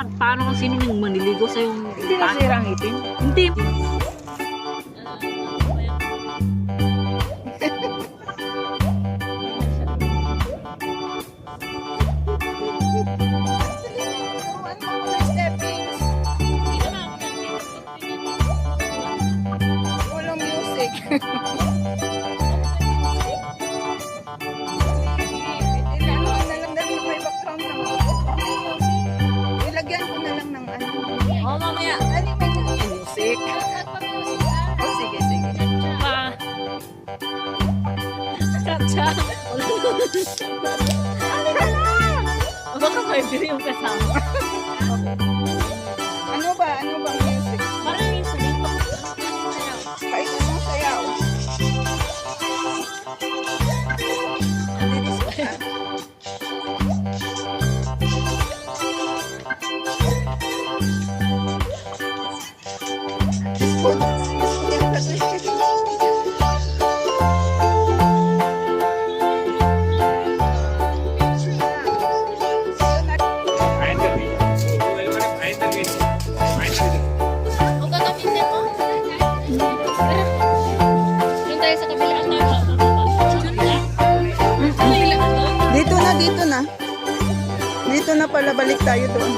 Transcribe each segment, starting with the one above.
Paano kung sino yung maniligo sa yung... Hindi nasira ang ngipin? Hindi. Walang music. Ilagyan ko na lang ng ano. Oo, mamaya. Ano may music? Oh, sige, sige. Pa. Cha-cha. Baka may bili yung kasama. Ano ba? Ano bang music? Parang yung sunito. Kahit anong sayaw. Kung gagamitin mo. Doon tayo sa kabila. Dito na, dito na. Dito na pala, balik tayo doon.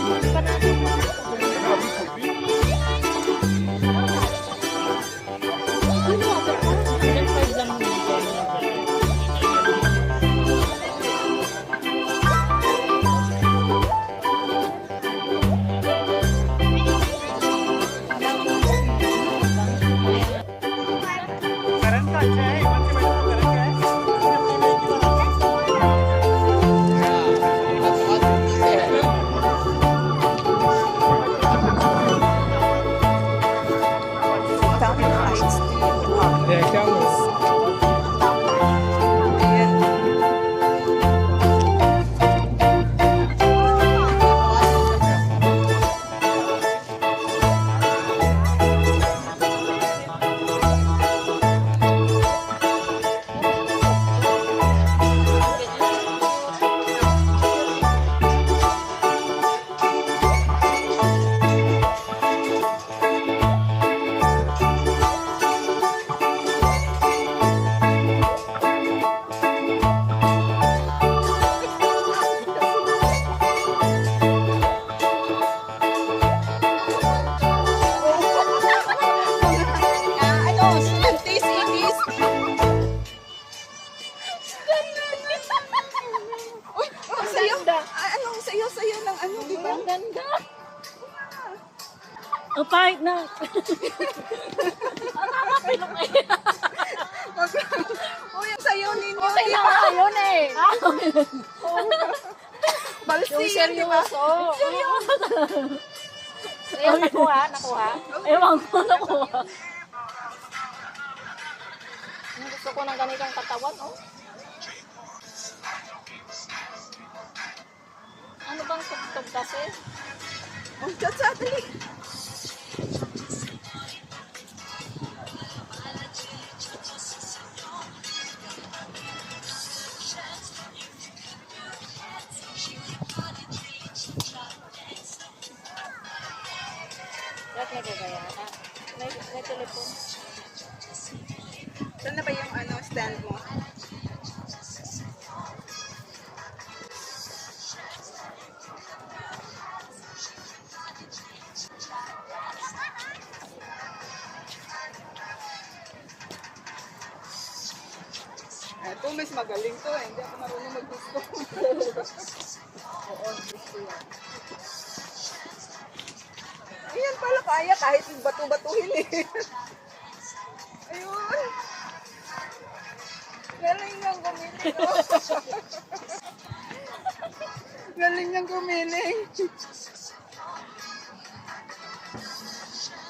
Sayo ng ano, di ba? Ang ganda. Ang pahit na. Nakakapilok eh. Uy, ang sayo ninyo. Okay lang ako yun eh. Balsi, Yung seryoso. Seryoso. Ayun, nakuha, nakuha. Ewan ko nakuha. Gusto ko ng ganitong katawan, oh. Ano bang tugtog kasi? Oh, Chacha, dali. Lahat nagagayata. May telepon. Saan na ba yung ano, stand mo? Ito, mas magaling to eh. Hindi ako marunong mag-gusto. Oo, gusto yan. Ayan pala kaya kahit yung batu-batuhin eh. Ayun. Galing niyang gumiling. Oh. Galing niyang gumiling.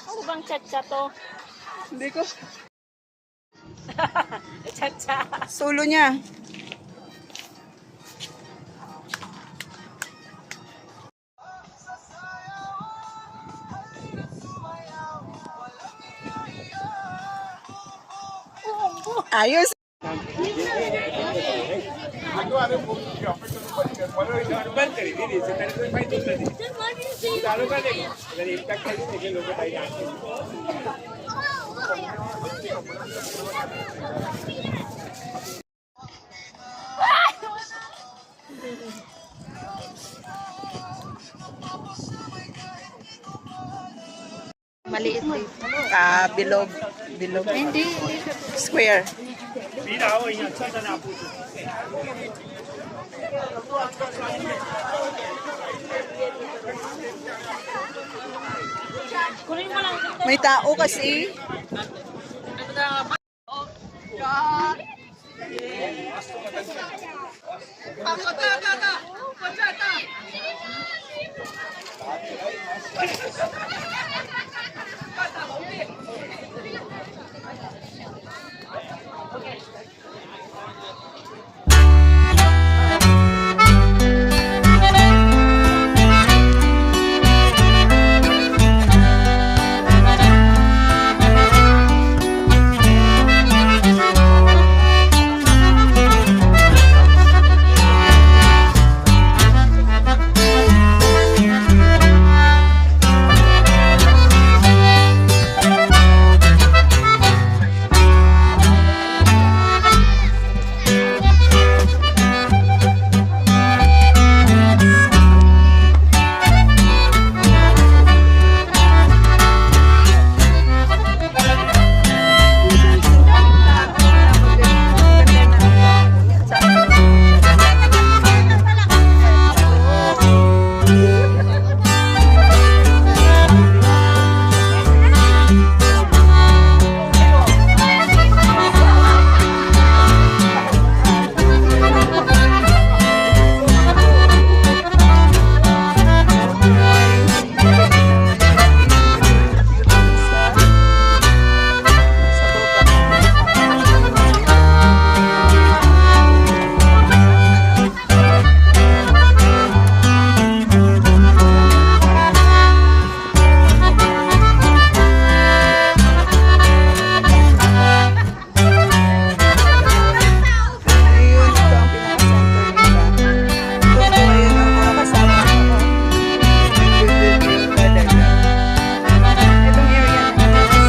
Ano bang chat-cha to? Hindi ko. Chat-cha. Solo niya. Ayos. Maliit din. Bilog. Bilog. Hindi. Square. Kunin mo lang. May tao kasi. Ayun, ito ang pinaka-center nila. Ito po ayun ang mga kasama ko. Nag-build talaga. Itong area na ito is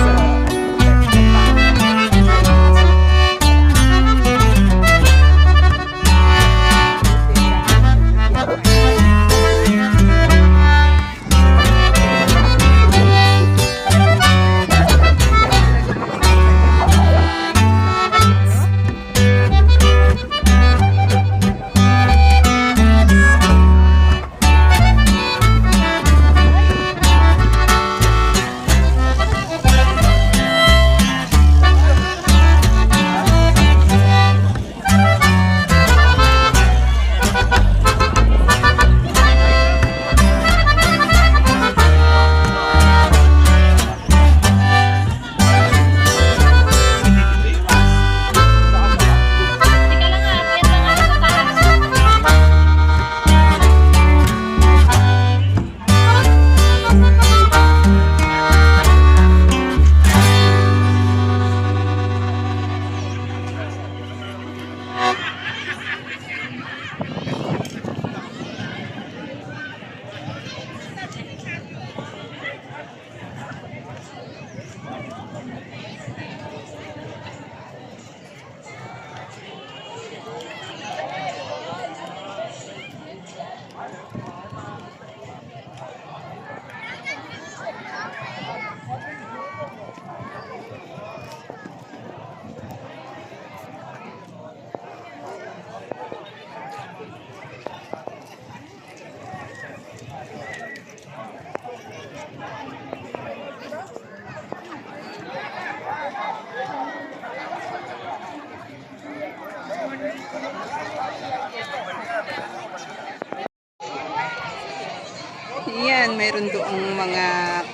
Yan, mayroon doong mga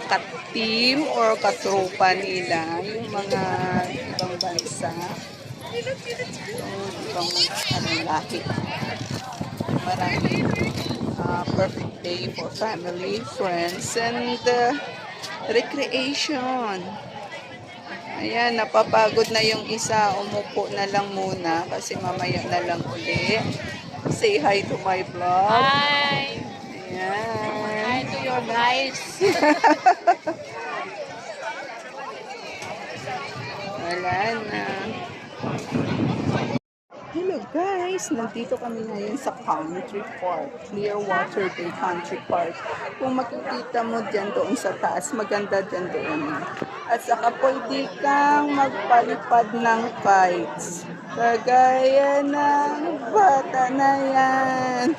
ka-team or katropa nila, yung mga ibang bansa, yung ibang lahi. Maraming perfect day for family, friends, and recreation. Ayan, napapagod na yung isa, umupo na lang muna kasi mamaya na lang uli. Say hi to my vlog. Hi! Ayan. Hi to your guys. Wala na. Hello guys! Nandito kami ngayon sa Country Park. Clearwater Bay Country Park. Kung makikita mo dyan doon sa taas, maganda dyan doon. At saka pwede kang magpalipad ng kites. Kagaya ng bata na yan.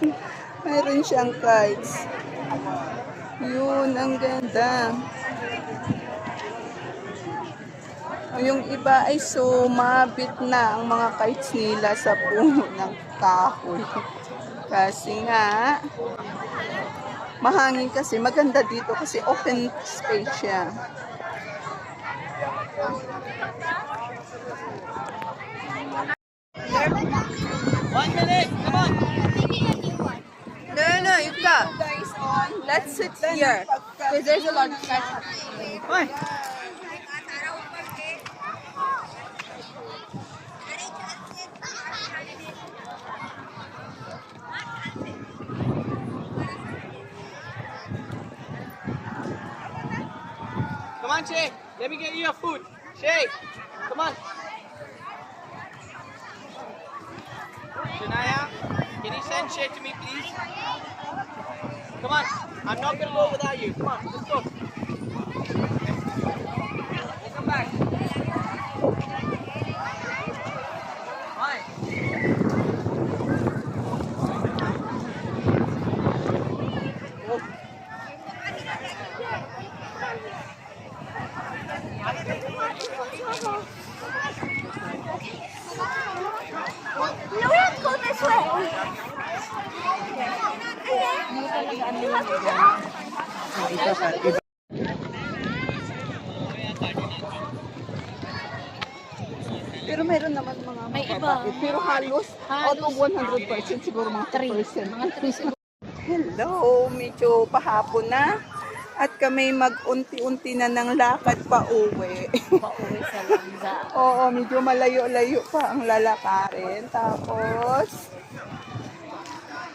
Mayroon siyang kites. Yun, ang ganda. Yung iba ay sumabit na ang mga kites nila sa puno ng kahoy. Kasi nga, mahangin kasi. Maganda dito kasi open space siya. One minute, come on. No, you got. Let's sit here. Because there's a lot of guys. Why? Come on, Shay. Let me get you your food. Shay, come on. Shania, can you send Shay to me, please? Come on. I'm not going to go without you. Come on, let's go. Welcome back. Fine. Pero meron naman mga May babae. iba. Pero halos out of 100% siguro mga 3%. Mga 3 siguro. Hello, medyo pahapon na. At kami mag-unti-unti na ng lakad pa uwi. Pauwi sa langga. Oo, medyo malayo-layo pa ang lalakarin. Tapos,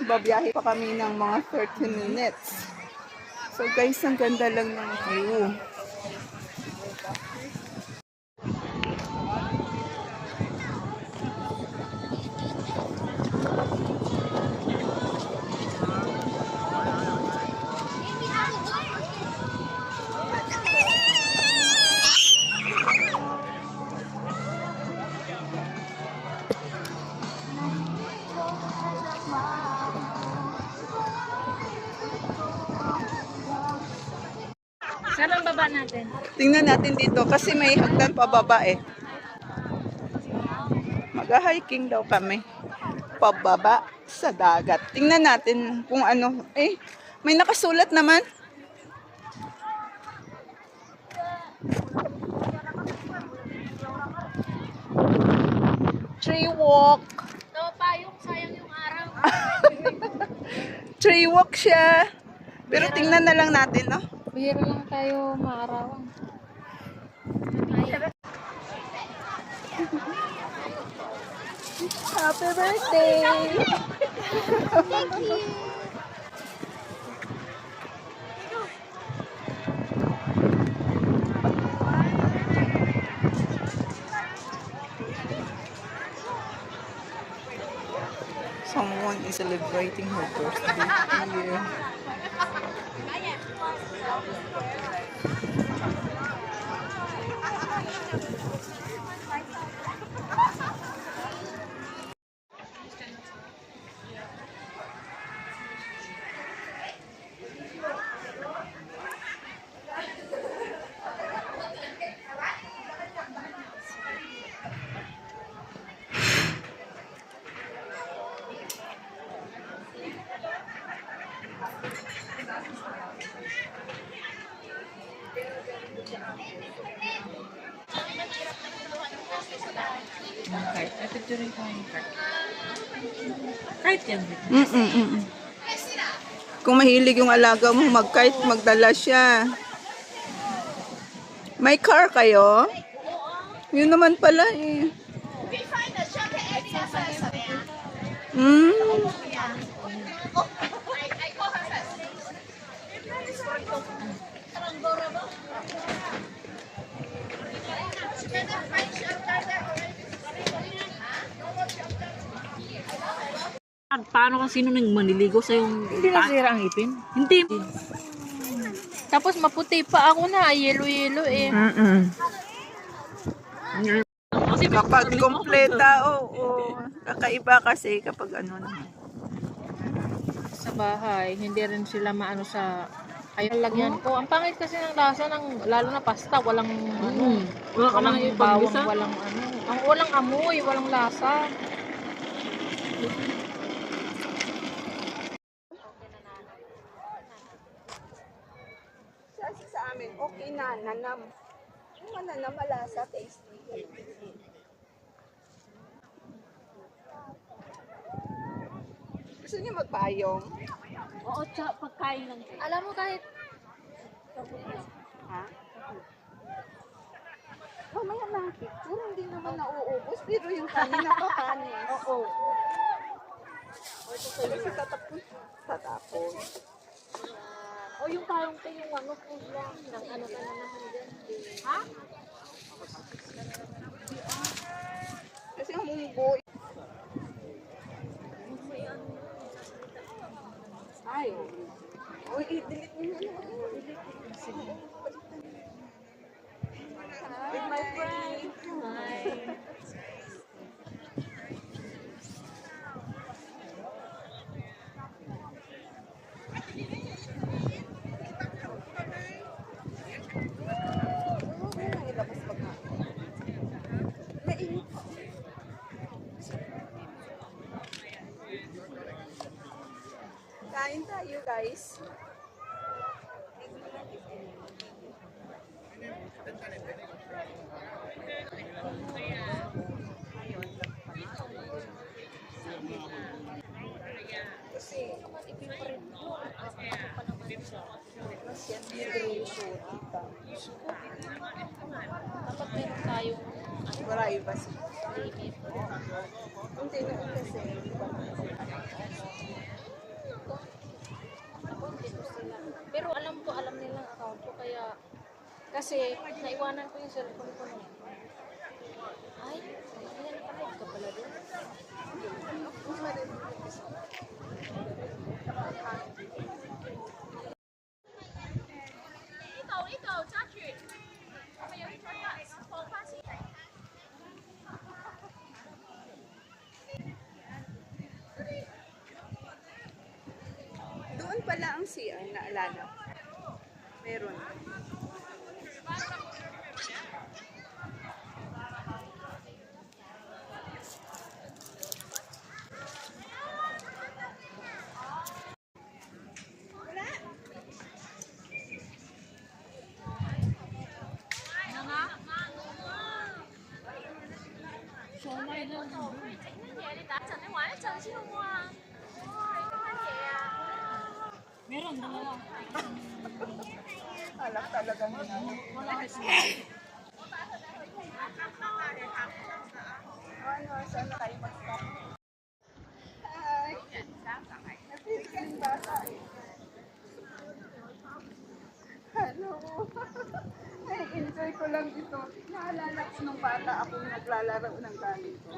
babiyahe pa kami ng mga 30 minutes. So guys, ang ganda lang ng view. Saan ang baba natin? Tingnan natin dito kasi may hagdan pababa eh. Mag-hiking daw kami. Pababa sa dagat. Tingnan natin kung ano. Eh, may nakasulat naman. Tree walk. Ito pa yung sayang yung araw. Tree walk siya. Pero tingnan na lang natin, no? Bihira lang tayo maarawan. Happy birthday! Someone is celebrating her birthday here. Kahit yan. Kung mahilig yung alaga mo, mag-kite, magdala siya. May car kayo? Yun naman pala eh. Mm. Paano kasi sino nang maniligo sa yung Hindi nasira ang ipin. Hindi. Tapos maputi pa ako na, yelo-yelo eh. Kasi Kapag kompleta, oo. Kakaiba kasi kapag ano na. Sa bahay, hindi rin sila maano sa ay lagyan ko. Ang pangit kasi ng lasa ng lalo na pasta, walang ano, Wala ka walang nang bawang, ibang walang ano, ang walang amoy, walang lasa. Kasi sa amin, okay na, nanam. Yung mananam, malasa, tasty. Gusto niyo magpayong? Oo, tsaka pagkain lang. Alam mo kahit Ha? Mamaya na, picture, hindi naman nauubos, pero yung kanin nakakanis. Oo. Kasi tatapon. o yung parang tayo yung ano po lang ng ano ka na naman din. Ha? Kasi ang munggo. Ay. Uy, i-delete mo na. Sige. With my friend. Kain tayo, guys. Kasi, Dapat meron tayong marami pa siya. limit. Hindi na kasi. Pero alam nilang account ko kaya kasi naiwanan ko yung cellphone ko noon. Ay, ayan pala ka pala doon. Doon pala ang CR, naalala. Meron. Meron, dalawa. Alak talagang ano. Ano, saan na kayo mag-stop? Hi! Napilikan bata eh. Hello! Ay, enjoy ko lang ito. Naalala ko nung bata ako naglalaro ng ganito.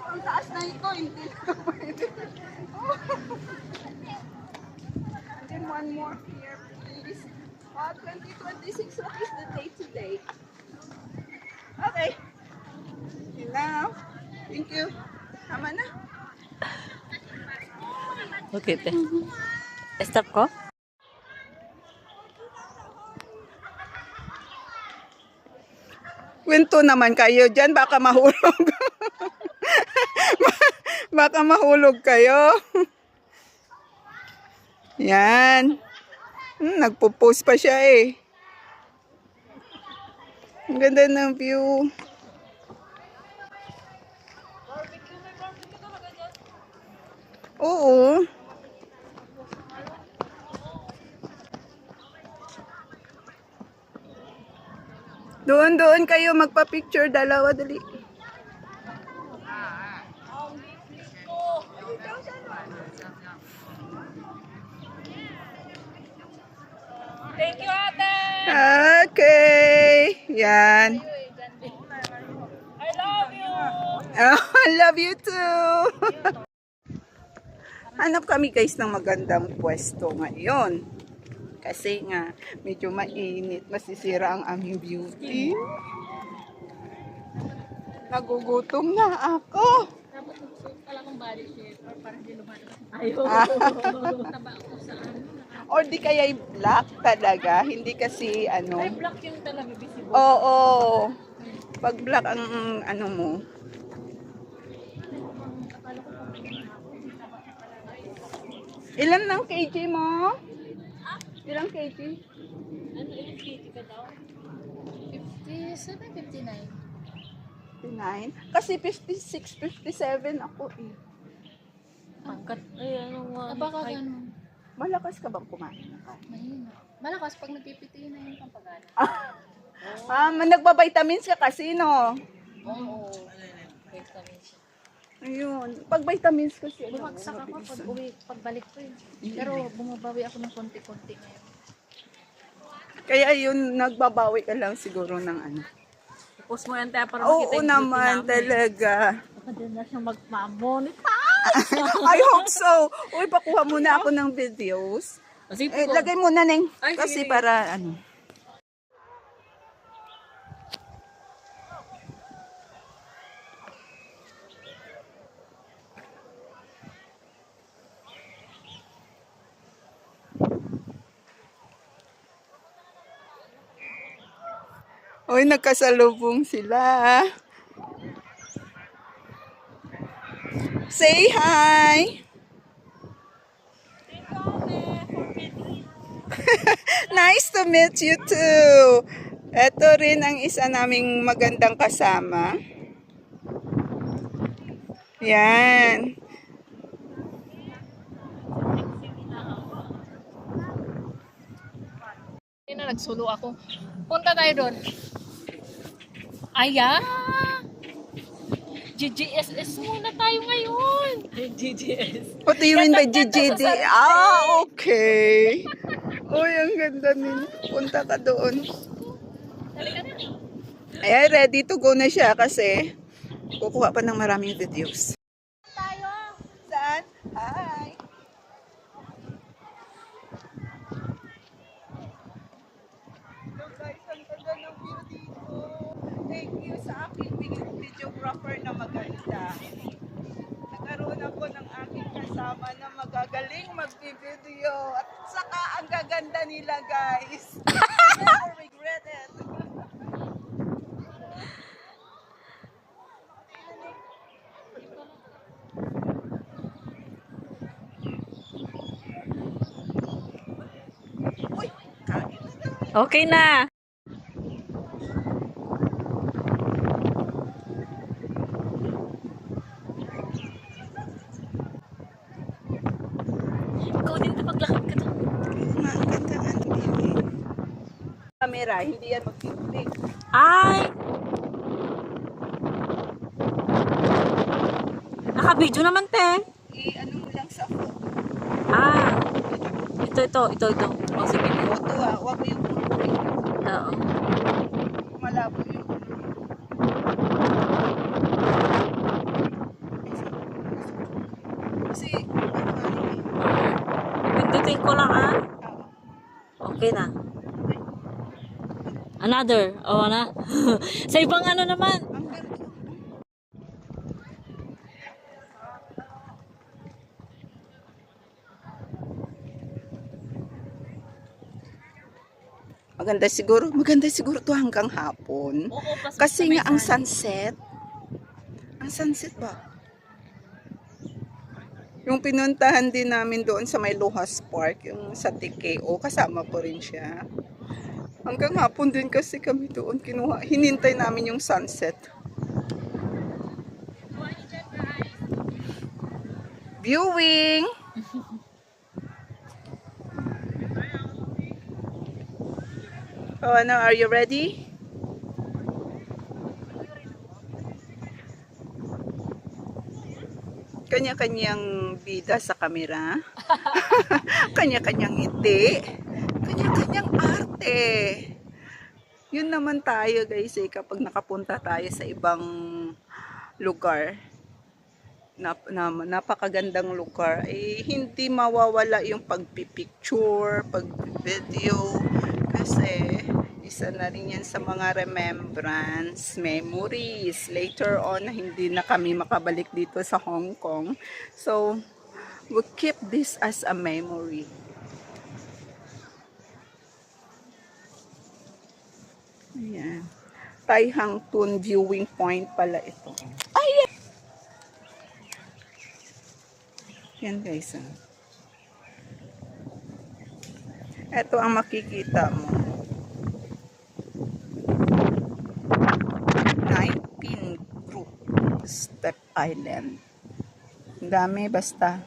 Ang taas na ito, hindi na pwede. And then one more here, please. 2026, what is the date today? Okay. And now, thank you. Tama na. Okay, te. Stop ko? Kwento naman kayo dyan, baka mahulog. Baka mahulog kayo. Yan. Nagpo-post pa siya eh. Ang ganda ng view. Oo. Doon kayo magpa-picture dalawa dali. Thank you, ate! Okay. Yan. I love you! Oh, I love you too. Hanap kami guys ng magandang pwesto ngayon. Kasi nga, medyo mainit. Masisira ang aming beauty. Nagugutom na ako. Dapat magsuot pala kong body shape or parang di lumalabas. Ayaw. Taba ako sa ano. Or di kaya black talaga. Hindi kasi ano. Ay, black yung talaga visible. Oo. Pag black ang ano mo. Ilan lang kg mo? Ilang kg? Ano, ilang kiti ka daw? 57, 59. 59? Kasi 56, 57 ako eh. Angkat, ay, ano nga. Baka ganun. Malakas ka bang kumain? Mahina. Malakas pag nagpipiti na yung pampagana. Nagba-vitamins ka kasi, no? Oo. Vitamin siya. Ayun. Pag vitamins kasi, ano, Bumagsak ako mabilis. pag uwi, pagbalik ko yun. Pero bumabawi ako ng konti-konti ngayon. Kaya yun, nagbabawi ka lang siguro ng ano. Post mo yan tayo para Oo makita yung naman, beauty namin. talaga. Baka din na siya magmamonetize. I hope so. Uy, pakuha muna ako ng videos. Kasi Eh, lagay mo na, Neng. Ay, Kasi sige. para, ano. Uy, nagkasalubong sila. Say hi! Nice to meet you too. Ito rin ang isa naming magandang kasama. Yan. Hindi na nagsulo ako. Punta tayo doon. Aya! GGSS muna tayo ngayon. GGS. What do you mean by GGD? Ah, okay. Uy, ang ganda nila. Punta ka doon. Ayan, ready to go na siya kasi kukuha pa ng maraming videos. Tayo. Saan? Hi! So guys, ang ganda ng view dito. Thank you sa aking videographer na maganda. Nagkaroon ako ng aking kasama na magagaling mag-video. At saka ang gaganda nila guys. Never regret it. Uy, kain na daw. Okay na. Ikaw din paglakad ka to. Ang ganda nga ng view. Camera, hindi yan mag-click. Ay! Naka-video naman, te. I-ano mo lang sa phone. Ah. Ito. Oh, sige. Photo wag mo yung pulpuri. Oo. Malabo yung pulpuri. Kasi, Pindutin ko lang, ah. Okay na. Another. Oh, na. Sa ibang ano naman. ang ganda. Maganda siguro to hanggang hapon. Oo, Kasi nga ang sunset ba? Yung pinuntahan din namin doon sa may Luhas Park, yung sa TKO, kasama ko rin siya. Hanggang hapon din kasi kami doon hinintay namin yung sunset. Viewing! Oh, ano, are you ready? Kanya-kanyang bida sa kamera. Kanya-kanyang ngiti. Kanya-kanyang arte. Yun naman tayo guys kapag nakapunta tayo sa ibang lugar. Napakagandang lugar, hindi mawawala yung pagpipicture, pag-video, kasi isa na rin yan sa mga remembrance, memories later on na hindi na kami makabalik dito sa Hong Kong. So we keep this as a memory. Ayan. Tai Hang Tun viewing point pala ito. Ay! Yan guys. Ito ang makikita mo. 19 group Step Island. Ang dami basta.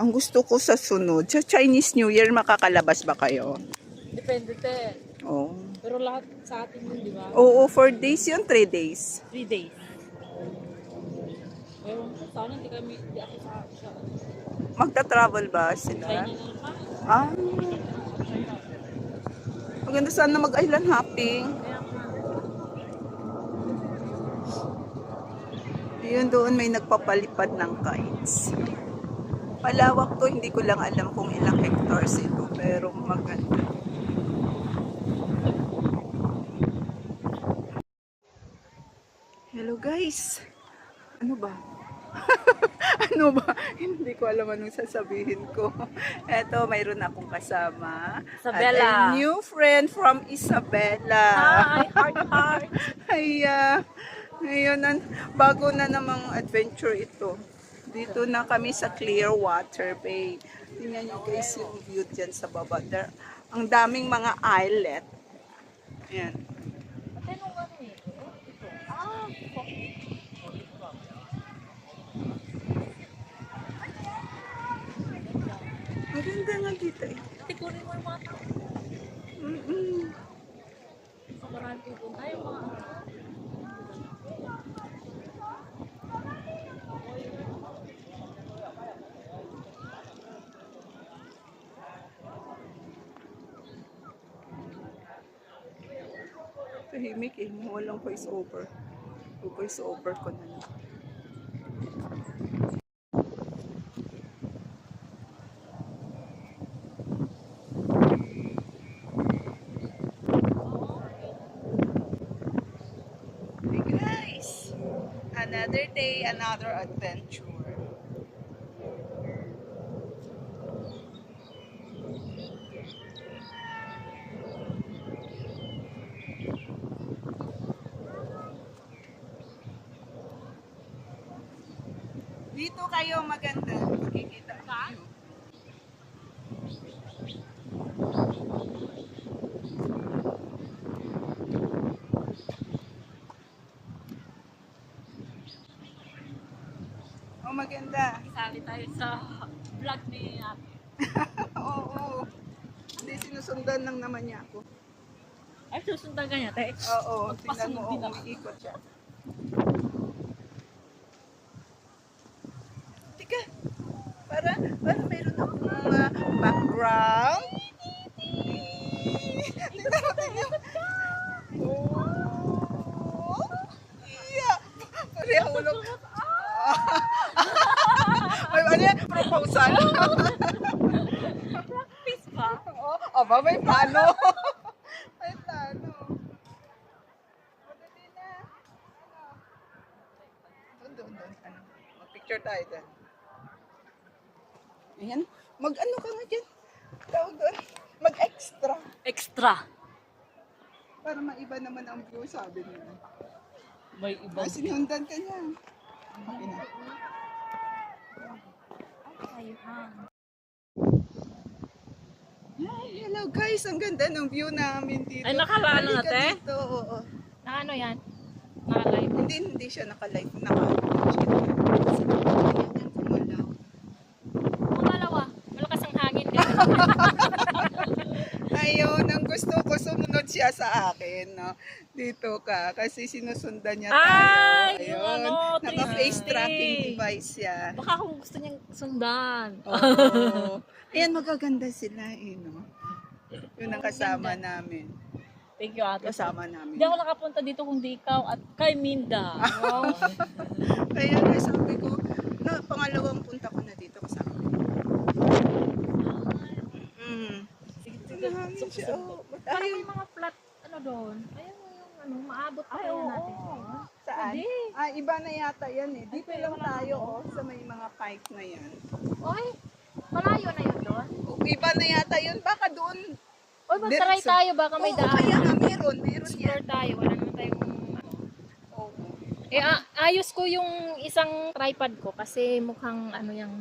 Ang gusto ko sa sunod, sa Chinese New Year makakalabas ba kayo? Depende, te. Oo. Pero lahat sa atin yun, di ba? Oo, 4 days yun, 3 days. 3 days. Pero sana hindi ako sa Magta-travel ba sila? China na naman. Ah. Maganda sana mag-island hopping. Kaya nga. Ayun, doon may nagpapalipad ng kites. Malawak to, hindi ko lang alam kung ilang hectares ito, pero maganda. Hello guys! Ano ba? Ano ba? Hindi ko alam anong sasabihin ko. Eto, mayroon akong kasama. Isabella. At a new friend from Isabella. Hi, heart. Ay, ngayon, bago na namang adventure ito. Dito na kami sa Clearwater Bay. Tingnan nyo guys yung view dyan sa baba. There, ang daming mga islet. Ayan. Ate, nung ano eh? Maganda nga dito eh. Ate, kunin mo yung mga tao. Sa marami pupunta yung mga Tahimik eh. Walang voice over. Voice over ko na lang. Hey guys! Another day, another adventure. Dito kayo maganda. Makikita ka? Oh, maganda. isali tayo sa vlog ni ate. Oo. Hindi, sinusundan lang naman niya ako. Ay, susundan ka niya, te. Oo, tingnan mo, Magpasunod din ako. umiikot siya. Tika, para mayroon akong background. Tingnan mo. Oh, iya. Pareho ulog. May ano yan? Proposal. Practice ba? Aba, may plano. May plano. Madali na. Doon. Ano? Mag-picture tayo doon. Ayan. Mag-ano ka nga dyan? Tawag doon. Mag-extra. Extra. Para maiba naman ang view, sabi nila. May ibang Sinundan ka niya. Okay na. Ay, hello guys, ang ganda ng view namin dito. Ay, nakalaan na, Halika te? dito, oo. Na ano yan? Naka-live. Hindi siya naka-live. Ayan, kumalaw. Pumalawa. Malakas ang hangin. Ayun, ang gusto ko, sumunod siya. siya sa akin, no? Dito ka, kasi sinusundan niya tayo. Ay, yung Ayun, ano, naka-face 360. tracking device siya. Baka kung gusto niyang sundan. Oo. Ayan, magaganda sila eh, no? Yun ang kasama namin. Thank you, ate. Kasama namin. Hindi ako nakapunta dito kung di ikaw at kay Minda. Wow. Kaya nga sabi ko, na pangalawang punta ko na dito kasama. Sige, Ito na namin siya. Oh, Parang ay, may mga flat, ano doon. Ayun yung ano, maabot pa ay, kaya oo. natin. Saan? Hindi. Ah, iba na yata yan eh. Dito lang tayo, oh, sa may mga pipe na yan. Oy, malayo na yun doon. Oh, iba na yata yun. Baka doon. Oy, magsaray Diretso. tayo, baka may Oo, kaya daan. nga, meron yan. Explore tayo, wala naman tayong ano. Oo. Ayos ko yung isang tripod ko kasi mukhang ano yung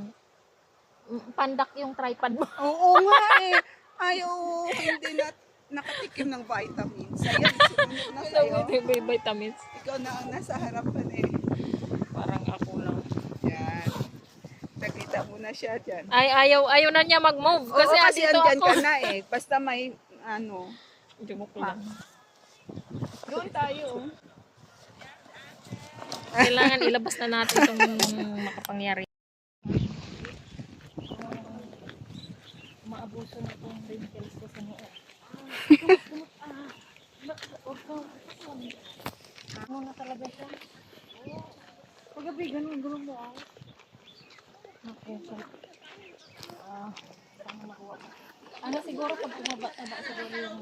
pandak yung tripod mo. Oo nga eh. Ayaw, hindi na nakatikim ng vitamins. Ayan, sumunod na sa'yo. May vitamins. Ikaw na ang nasa harapan eh. Parang ako lang. Yan. Nakita mo na siya dyan. Ay, ayaw na niya mag-move kasi, Oo, kasi andito andyan ako. ka na eh. Basta may, ano, Jumok lang. doon tayo. Kailangan ilabas na natin itong makapangyari. Maabuso na itong wrinkles ko sa noo. Ano na talaga siya? Pagabi, ganun mo ako. Okay, so, ano siguro pag tumaba siguro yung